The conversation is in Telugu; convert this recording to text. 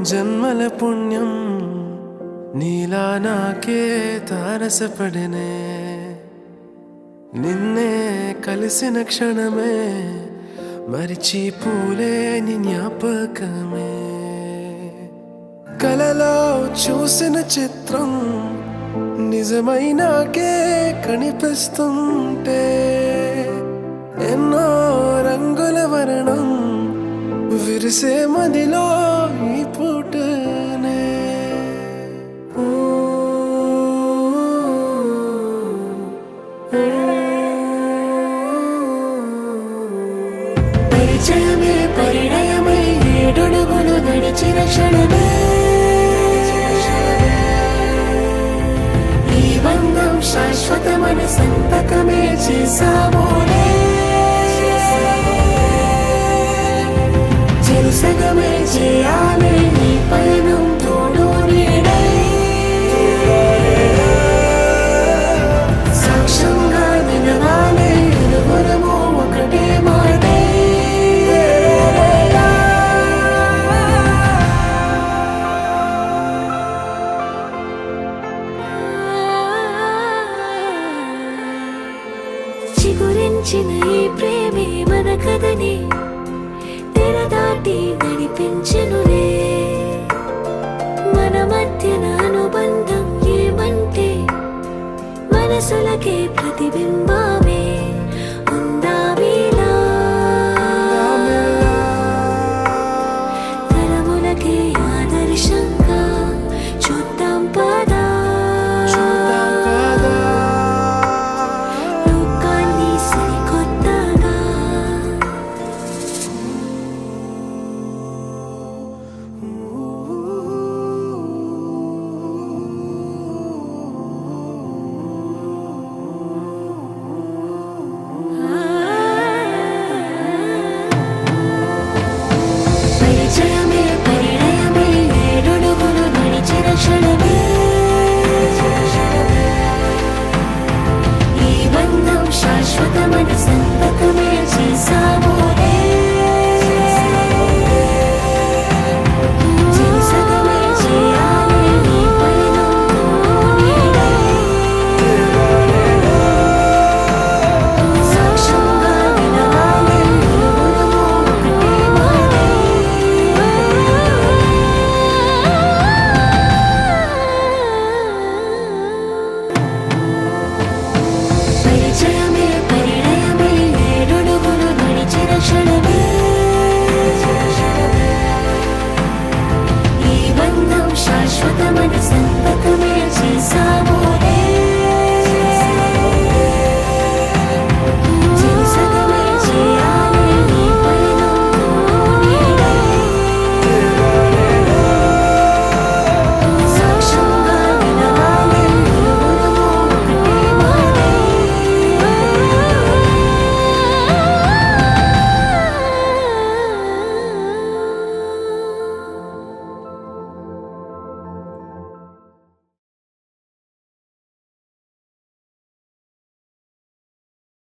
జన్మల పుణ్యం నీలా నాకే తారసపడనే నిన్నే కలిసిన క్షణమే మరిచిపోలేని జ్ఞాపకమే కలలో చూసిన చిత్రం నిజమైనాకే కనిపిస్తుంటే ఎన్నో రంగుల వర్ణం విరిసే మదిలో ఈ పూటనే పరిచయమే పరిణయమై ఏడడుగులు నడిచిన క్షణమే ఈ బంధం శాశ్వతమని సంతకమే చేసామోలే చెరుసగమే చేయాలి ఈ పయనం తోడు నీడై సాక్ష్యంగా నిలవాలి ఇరువురము ఒకటే మాటై చిగురించిన ఈ ప్రేమే మన కథని తెరదాటి నడిపించెనులే మన మధ్యన అనుబంధం ఏమంటే మనసులకే ప్రతిబింబమే ఉందామేలా తరములకే ఆదర్శంగా చూద్దాం పదా లోకాన్ని సరికొత్తగా పరిచయమే పరిణయమే ఏడడుగులు నడిచిన క్షణమే ఈ బంధం శాశ్వతమని